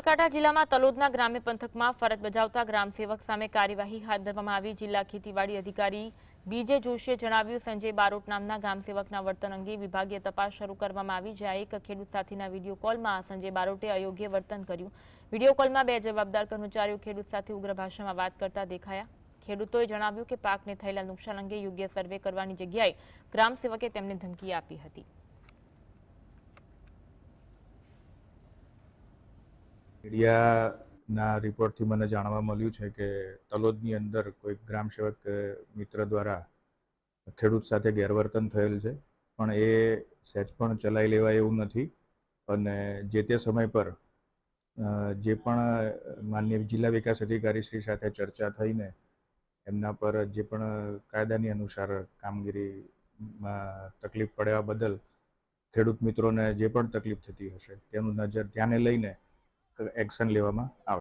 બનાસકાંઠા જિલ્લામાં તલોદના ગ્રામ્ય પંથકમાં ફરજ બજાવતા ગ્રામસેવક સામે કાર્યવાહી હાથ ધરવામાં આવી। જિલ્લા ખેતીવાડી અધિકારી બીજે જોશીએ જણાવ્યું, સંજય બારોટ નામના ગ્રામસેવકના વર્તન અંગે વિભાગીય તપાસ શરૂ કરવામાં આવી। જ્યાં એક ખેડૂત સાથેના વિડીયો કોલમાં સંજય બારોટે અયોગ્ય વર્તન કર્યું। વિડીયો કોલમાં બે જવાબદાર કર્મચારીઓ ખેડૂત સાથે ઉગ્ર ભાષામાં વાત કરતા દેખાયા। ખેડૂતોએ જણાવ્યું કે પાકને થયેલા નુકસાન અંગે યોગ્ય સર્વે કરવાની જગ્યાએ ગ્રામસેવકે તેમને ધમકી આપી હતી। મીડિયાના રિપોર્ટથી મને જાણવા મળ્યું છે કે તલોદની અંદર કોઈ ગ્રામસેવક મિત્ર દ્વારા ખેડૂત સાથે ગેરવર્તન થયેલ છે, પણ એ સહેજ પણ ચલાવી લેવાય એવું નથી અને જે તે સમય પર જે પણ માનનીય જિલ્લા વિકાસ અધિકારી શ્રી સાથે ચર્ચા થઈને એમના પર જે પણ કાયદાની અનુસાર કામગીરીમાં તકલીફ પડ્યા બદલ ખેડૂત મિત્રોને જે પણ તકલીફ થતી હશે તેનું નજર ધ્યાને લઈને એક્શન લેવામાં આવે।